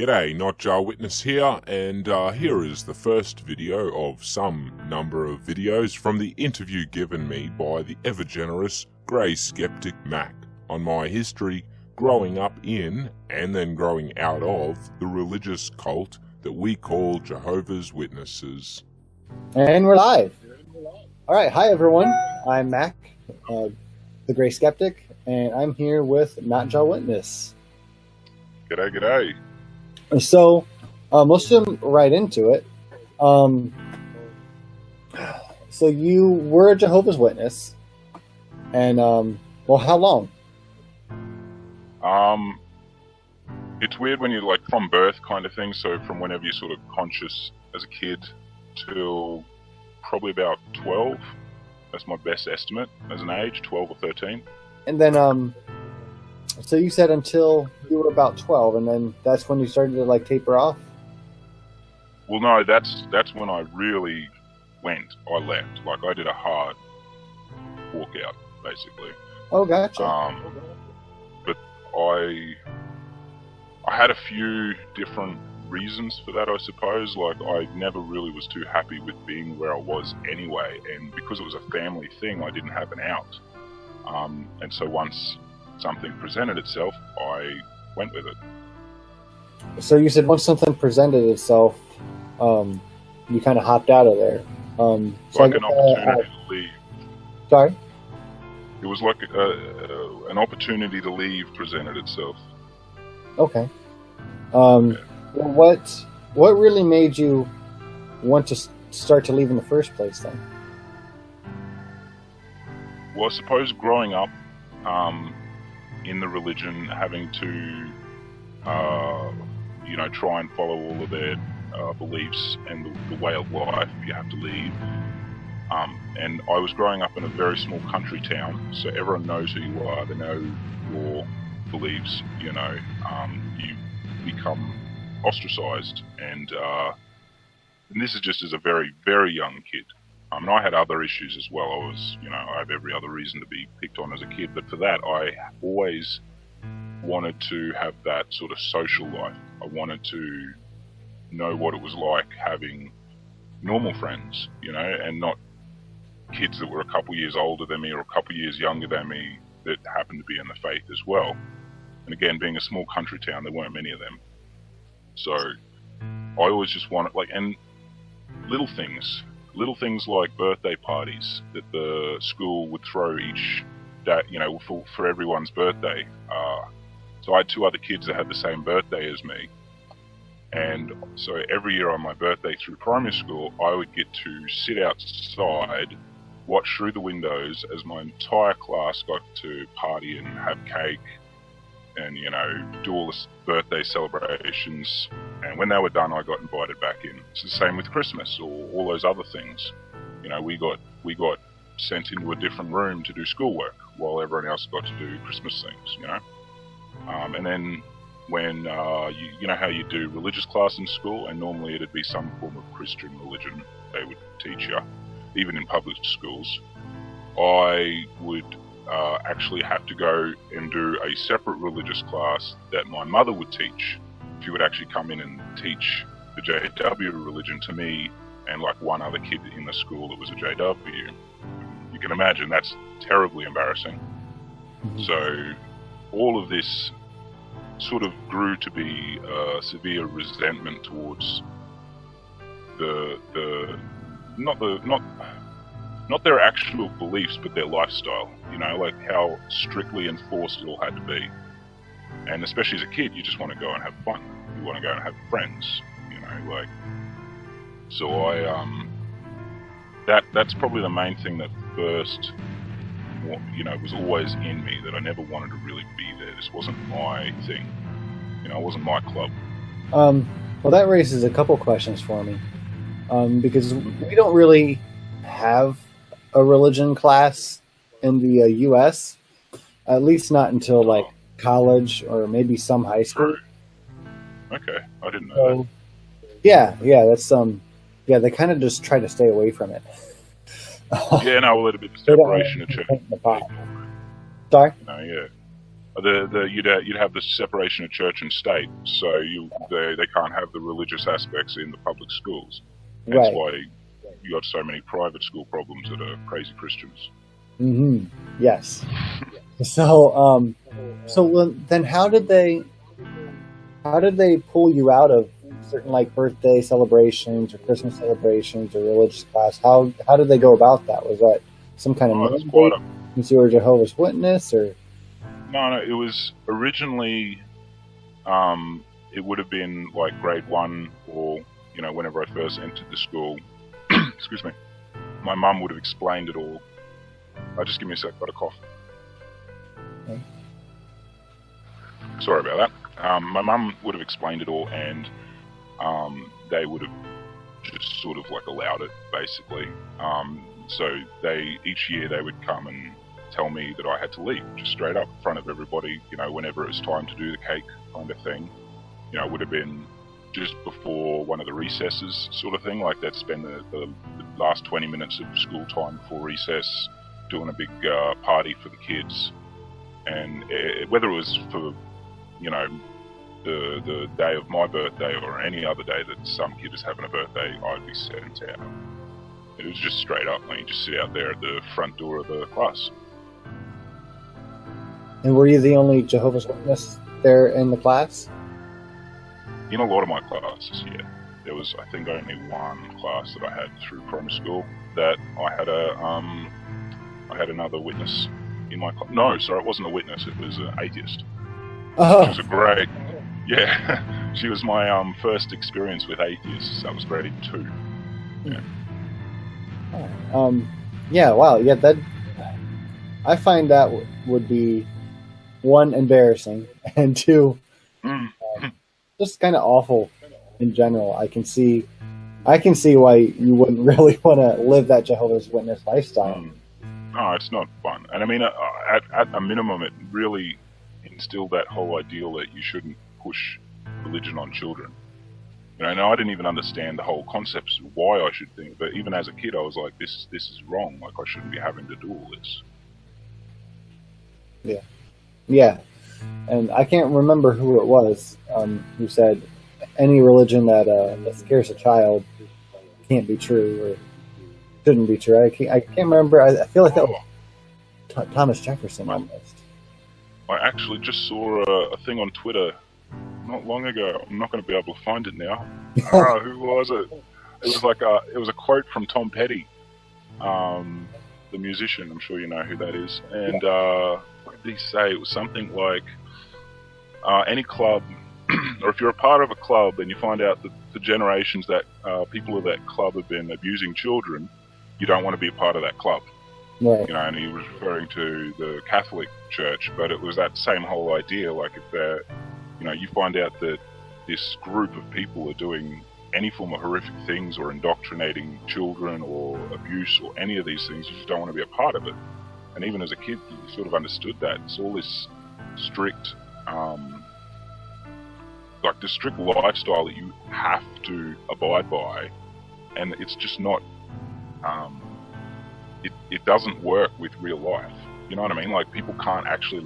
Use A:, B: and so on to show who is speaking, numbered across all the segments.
A: G'day, NotJah Witness here, and here is the first video of some number of videos from the interview given me by the ever-generous Grey Skeptic Mac on my history growing up in, and then growing out of, the religious cult that we call Jehovah's Witnesses.
B: And we're live. Alright, hi everyone, I'm Mac, the Grey Skeptic, and I'm here with NotJah Witness.
A: G'day, g'day.
B: So, let's jump right into it. So you were a Jehovah's Witness, and, well, how long?
C: It's weird when you're like from birth kind of thing, so from whenever you're sort of conscious as a kid till probably about 12. That's my best estimate as an age, 12 or 13.
B: And then, so you said until you were about 12, and then that's when you started to, like, taper off?
C: Well, no, that's when I really went. I left. Like, I did a hard walkout, basically.
B: Oh, gotcha.
C: But I had a few different reasons for that, I suppose. Like, I never really was too happy with being where I was anyway, and because it was a family thing, I didn't have an out. And so once something presented itself, I went with it.
B: So you said once something presented itself, you kind of hopped out of there. So
C: like an opportunity to leave.
B: Sorry?
C: It was like an opportunity to leave presented itself.
B: Okay. Well, what really made you want to start to leave in the first place then?
C: Well, I suppose growing up in the religion, having to, try and follow all of their beliefs and the way of life, you have to leave. And I was growing up in a very small country town, so everyone knows who you are, they know your beliefs, you become ostracized, and this is just as a very, very young kid. And I had other issues as well. I have every other reason to be picked on as a kid, but for that, I always wanted to have that sort of social life. I wanted to know what it was like having normal friends, and not kids that were a couple years older than me or a couple years younger than me that happened to be in the faith as well. And again, being a small country town, there weren't many of them. So I always just wanted, and little things like birthday parties that the school would throw each day, for everyone's birthday. So I had two other kids that had the same birthday as me. And so every year on my birthday through primary school, I would get to sit outside, watch through the windows as my entire class got to party and have cake and, do all the birthday celebrations. And when they were done, I got invited back in. It's the same with Christmas or all those other things. We got sent into a different room to do schoolwork while everyone else got to do Christmas things, And then when, you know how you do religious class in school, and normally it'd be some form of Christian religion they would teach you, even in public schools, I would actually have to go and do a separate religious class that my mother would teach. She would actually come in and teach the JW religion to me and like one other kid in the school that was a JW. You can imagine that's terribly embarrassing. Mm-hmm. So all of this sort of grew to be a severe resentment towards not their actual beliefs, but their lifestyle, like how strictly enforced it all had to be. And especially as a kid, you just want to go and have fun. You want to go and have friends, so I, that's probably the main thing that first, was always in me, that I never wanted to really be there. This wasn't my thing. It wasn't my club.
B: Well, that raises a couple questions for me. Because we don't really have a religion class in the U.S., at least not until like college or maybe some high school.
C: Okay, I didn't know that.
B: Yeah, that's they kind of just try to stay away from it.
C: Yeah, no, well, it'd be the separation of church.
B: Sorry?
C: Yeah. You'd have the separation of church and state, so they can't have the religious aspects in the public schools. That's
B: Right.
C: why you got so many private school problems that are crazy Christians.
B: Mm-hmm. Yes. So, then how did they pull you out of certain like birthday celebrations or Christmas celebrations or religious class? How did they go about that? Was that some kind of mandate since you were a Jehovah's Witness, or?
C: No, it was originally, it would have been like grade 1 or, whenever I first entered the school. Excuse me. My mum would have explained it all. Just give me a sec, got a cough.
B: Okay.
C: Sorry about that. My mum would have explained it all, and they would have just sort of like allowed it, basically. So each year they would come and tell me that I had to leave, just straight up in front of everybody, whenever it was time to do the cake kind of thing. It would have been just before one of the recesses sort of thing, like they'd spend the last 20 minutes of school time before recess doing a big party for the kids. And whether it was for, the day of my birthday or any other day that some kid is having a birthday, I'd be sent out. It was just straight up, you just sit out there at the front door of the class.
B: And were you the only Jehovah's Witness there in the class?
C: In a lot of my classes, yeah. There was, I think, only one class that I had through primary school that I had another witness in my class. No, sorry, it wasn't a witness. It was an atheist.
B: Oh.
C: She was a great, yeah. She was my first experience with atheists. That was grade 2. Yeah.
B: Yeah. Wow. Yeah. That I find that would be, one, embarrassing, and two, just kind of awful in general. I can see why you wouldn't really want to live that Jehovah's Witness lifestyle.
C: No, it's not fun. And I mean, at a minimum, it really instilled that whole ideal that you shouldn't push religion on children. And I didn't even understand the whole concepts of why I should think. But even as a kid, I was like, this is wrong. Like, I shouldn't be having to do all this.
B: Yeah. Yeah. And I can't remember who it was who said any religion that scares a child can't be true or shouldn't be true. I can't remember. I feel like that was Thomas Jefferson almost.
C: I actually just saw a thing on Twitter not long ago. I'm not going to be able to find it now. Who was it? It was like it was a quote from Tom Petty, the musician. I'm sure you know who that is. And what did he say? It was something like, any club, or if you're a part of a club and you find out that the generations that people of that club have been abusing children, you don't want to be a part of that club.
B: Right.
C: And he was referring to the Catholic Church, but it was that same whole idea. Like, if they're, you find out that this group of people are doing any form of horrific things or indoctrinating children or abuse or any of these things, you just don't want to be a part of it. And even as a kid, you sort of understood that. It's all this strict, like the strict lifestyle that you have to abide by, and it's just not, it doesn't work with real life. You know what I mean? Like, people can't actually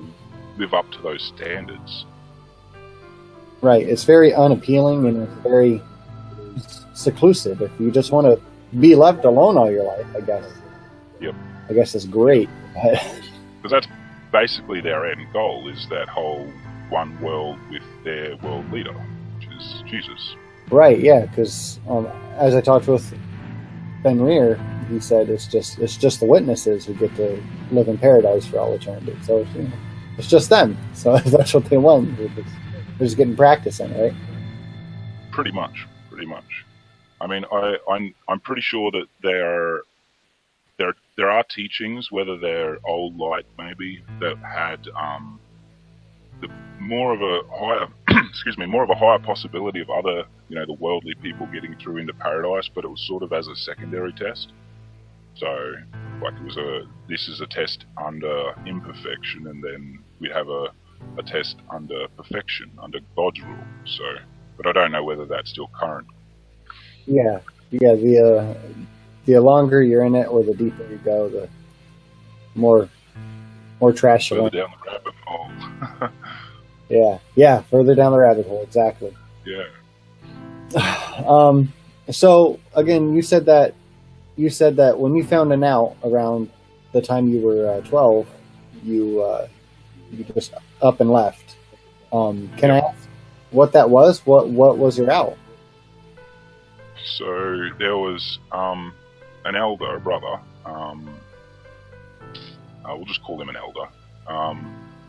C: live up to those standards.
B: Right. It's very unappealing and it's very seclusive. If you just want to be left alone all your life, I guess.
C: Yep.
B: I guess it's great.
C: Because that's basically their end goal, is that whole one world with their world leader, which is Jesus.
B: Right. Yeah. Because as I talked with Ben Rear, he said it's just the witnesses who get to live in paradise for all eternity. So it's just them. So if that's what they want, they're just getting practice in, right?
C: Pretty much. I mean, I'm pretty sure that there are teachings, whether they're old light maybe, that had more of a higher possibility of other, the worldly people getting through into paradise, but it was sort of as a secondary test. So, like, this is a test under imperfection, and then we'd have a test under perfection, under God's rule. So, but I don't know whether that's still current.
B: Yeah. The longer you're in it, or the deeper you go, the more trash you
C: Further
B: want.
C: down the rabbit hole.
B: Yeah, further down the rabbit hole, exactly.
C: Yeah.
B: So again, you said that when you found out around the time you were 12, you just up and left. Can I ask what that was? What was your out?
C: So there was an elder, a brother. We'll just call him an elder,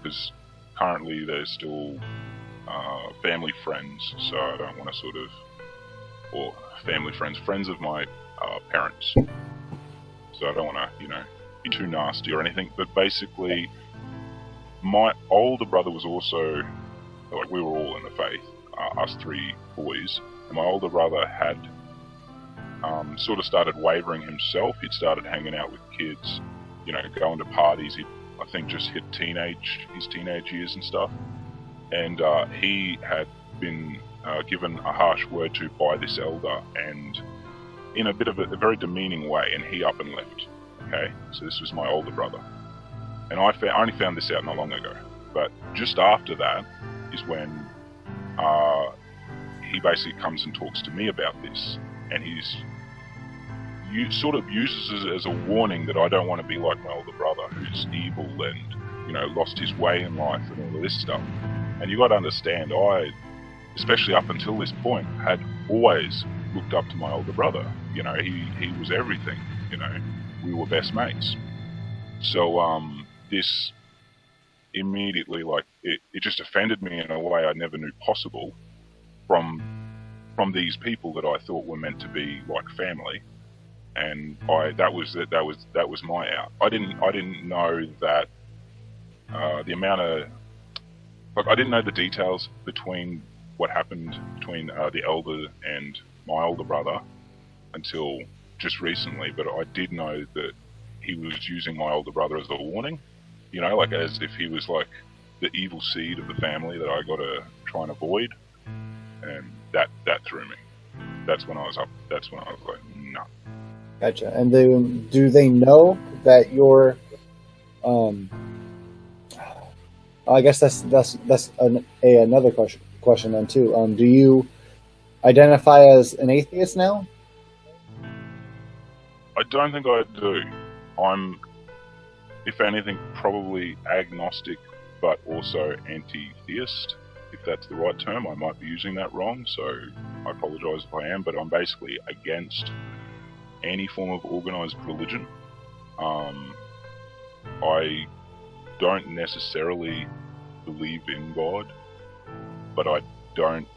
C: because currently they're still family friends. So I don't want to or family friends of my parents. So I don't want to, be too nasty or anything. But basically, my older brother was also, like, we were all in the faith, us three boys. And my older brother had sort of started wavering himself. He'd started hanging out with kids, going to parties. He, I think, just hit his teenage years and stuff. And he had been given a harsh word to by this elder, and in a bit of a very demeaning way, and he up and left. Okay, so this was my older brother, and I only found this out not long ago. But just after that is when he basically comes and talks to me about this, and sort of uses it as a warning that I don't want to be like my older brother, who's evil and lost his way in life and all of this stuff. And you got to understand, I, especially up until this point, had always looked up to my older brother. He was everything. We were best mates. So this immediately, it just offended me in a way I never knew possible from these people that I thought were meant to be like family. And that was my out. I didn't know that the amount of, I didn't know the details between what happened between the elder and my older brother until just recently, but I did know that he was using my older brother as a warning, as if he was like the evil seed of the family that I got to try and avoid, and that threw me. That's when I was like, no.
B: Gotcha. And do they know that you're? I guess that's another question then too. Do you identify as an atheist now?
C: I don't think I do. I'm, if anything, probably agnostic, but also anti-theist, if that's the right term. I might be using that wrong, so I apologise if I am, but I'm basically against any form of organised religion. I don't necessarily believe in God, but I can't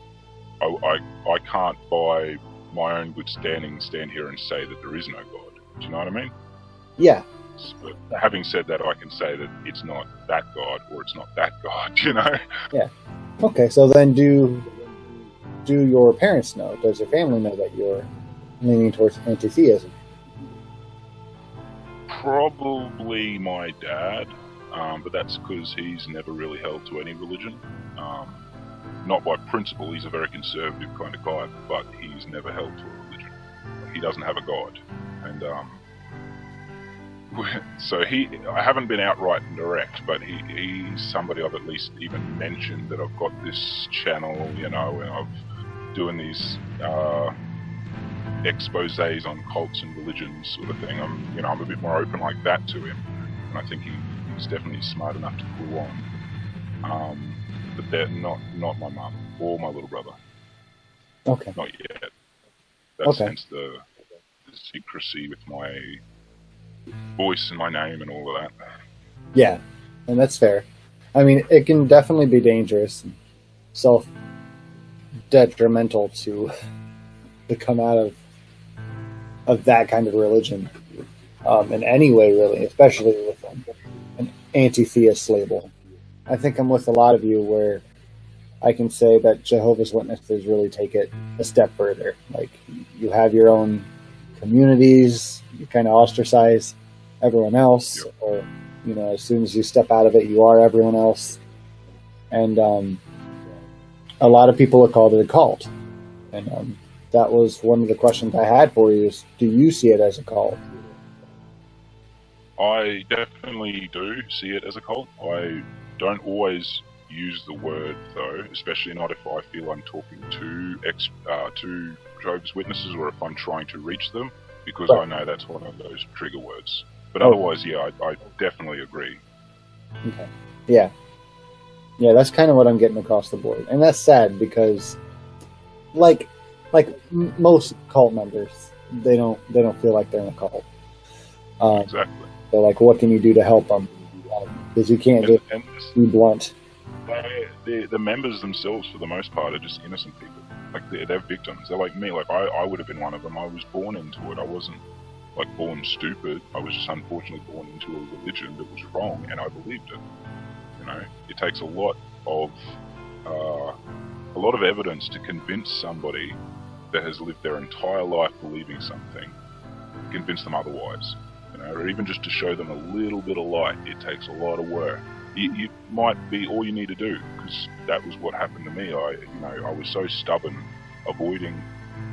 C: by my own good standing stand here and say that there is no God. Do you know what I mean?
B: Yeah.
C: But having said that, I can say that it's not that God or it's not that God,
B: Yeah. Okay, so then do your parents know? Does your family know that you're leaning towards anti-theism?
C: Probably my dad, but that's because he's never really held to any religion. Not by principle, he's a very conservative kind of guy, but he's never held to a religion. He doesn't have a God. And so I haven't been outright and direct, but he's somebody I've at least even mentioned that I've got this channel, and I'm doing these exposés on cults and religions sort of thing. I'm a bit more open like that to him, and I think he's definitely smart enough to clue on. But they're not my mum or my little brother.
B: Okay.
C: Not yet. That's hence the secrecy with my voice and my name and all of that.
B: Yeah, and that's fair. I mean, it can definitely be dangerous, self-detrimental to come out of that kind of religion in any way, really, especially with an anti-theist label. I think I'm with a lot of you where I can say that Jehovah's Witnesses really take it a step further. Like, you have your own communities, you kind of ostracize everyone else, or as soon as you step out of it, you are everyone else. And a lot of people have called it a cult. And that was one of the questions I had for you: is, do you see it as a cult?
C: I definitely do see it as a cult. Don't always use the word, though, especially not if I feel I'm talking to Jehovah's Witnesses or if I'm trying to reach them, because I know that's one of those trigger words. But otherwise, yeah, I definitely agree.
B: Okay. Yeah. Yeah, that's kind of what I'm getting across the board. And that's sad because, like most cult members, they don't feel like they're in a cult.
C: Exactly.
B: So, like, what can you do to help them? Because you can't just be blunt.
C: The members themselves, for the most part, are just innocent people. Like, they're victims. They're like me. Like, I would have been one of them. I was born into it. I wasn't, like, born stupid. I was just unfortunately born into a religion that was wrong, and I believed it. You know, it takes a lot of evidence to convince somebody that has lived their entire life believing something, convince them otherwise. You know, or even just to show them a little bit of light. It takes a lot of work. It might be all you need to do, because that was what happened to me. I was so stubborn, avoiding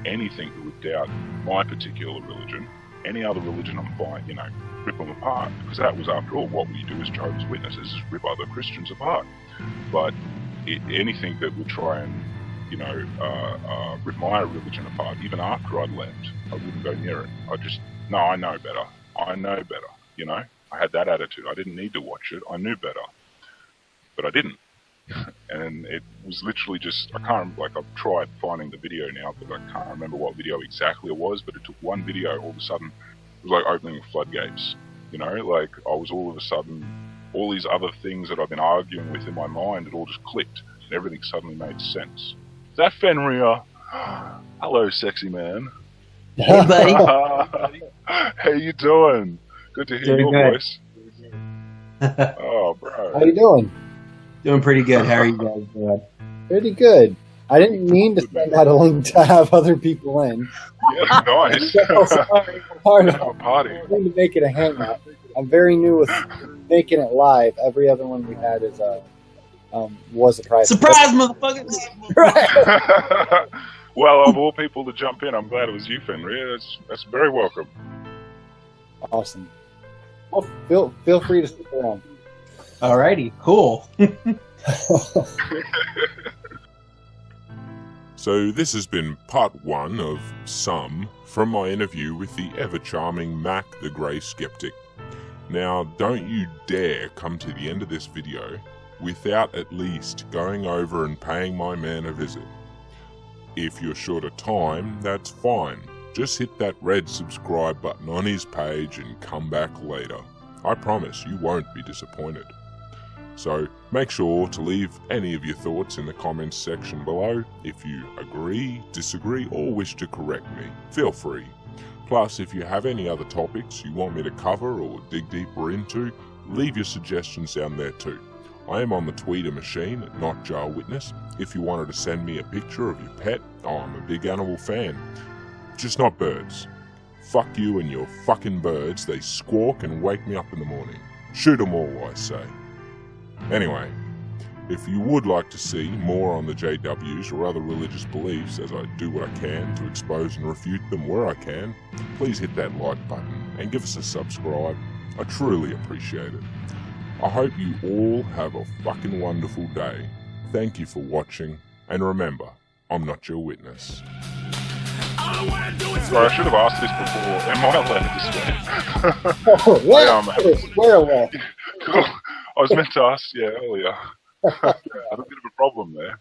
C: anything that would doubt my particular religion. Any other religion, I'm fine. You know, rip them apart, because that was, after all, what we do as Jehovah's Witnesses, is rip other Christians apart. But anything that would try and, you know, rip my religion apart, even after I'd left, I wouldn't go near it. I know better. I know better, you know. I had that attitude. I didn't need to watch it. I knew better. But I didn't. And it was literally just, I can't, like, I've tried finding the video now, but I can't remember what video exactly it was, but it took one video, all of a sudden, it was like opening floodgates. You know, like, I was all of a sudden, all these other things that I've been arguing with in my mind, it all just clicked, and everything suddenly made sense. Is that Fenrir? Hello, sexy man.
D: Hey, buddy.
C: How you doing? Good to hear your voice. Oh, bro.
B: How you doing?
D: Doing pretty good. How are you guys doing?
B: Pretty good. I didn't mean to send out a link to have other people in.
C: Yeah, nice.
B: Sorry, part of
C: a party.
B: I need to make it a hangout. I'm very new with making it live. Every other one we had is was a private.
D: Surprise, motherfuckers!
B: Right.
C: Well, of all people to jump in, I'm glad it was you, Fenrir. That's very welcome.
B: Awesome. Well, feel free to stick around.
D: Alrighty, cool.
A: So this has been part 1 of some from my interview with the ever-charming Mac the Grey Skeptic. Now, don't you dare come to the end of this video without at least going over and paying my man a visit. If you're short of time, that's fine. Just hit that red subscribe button on his page and come back later. I promise you won't be disappointed. So make sure to leave any of your thoughts in the comments section below. If you agree, disagree, or wish to correct me, feel free. Plus, if you have any other topics you want me to cover or dig deeper into, leave your suggestions down there too. I am on the Twitter machine at NotJah Witness. If you wanted to send me a picture of your pet, I'm a big animal fan. Just not birds. Fuck you and your fucking birds. They squawk and wake me up in the morning. Shoot 'em all, I say. Anyway, if you would like to see more on the JWs or other religious beliefs, as I do what I can to expose and refute them where I can, please hit that like button and give us a subscribe. I truly appreciate it. I hope you all have a fucking wonderful day. Thank you for watching, and remember, I'm not your witness.
C: Sorry, I should have asked this before. Am I allowed to swear?
B: Oh, yeah, swear away.
C: Cool. I was meant to ask, earlier. I had a bit of a problem there.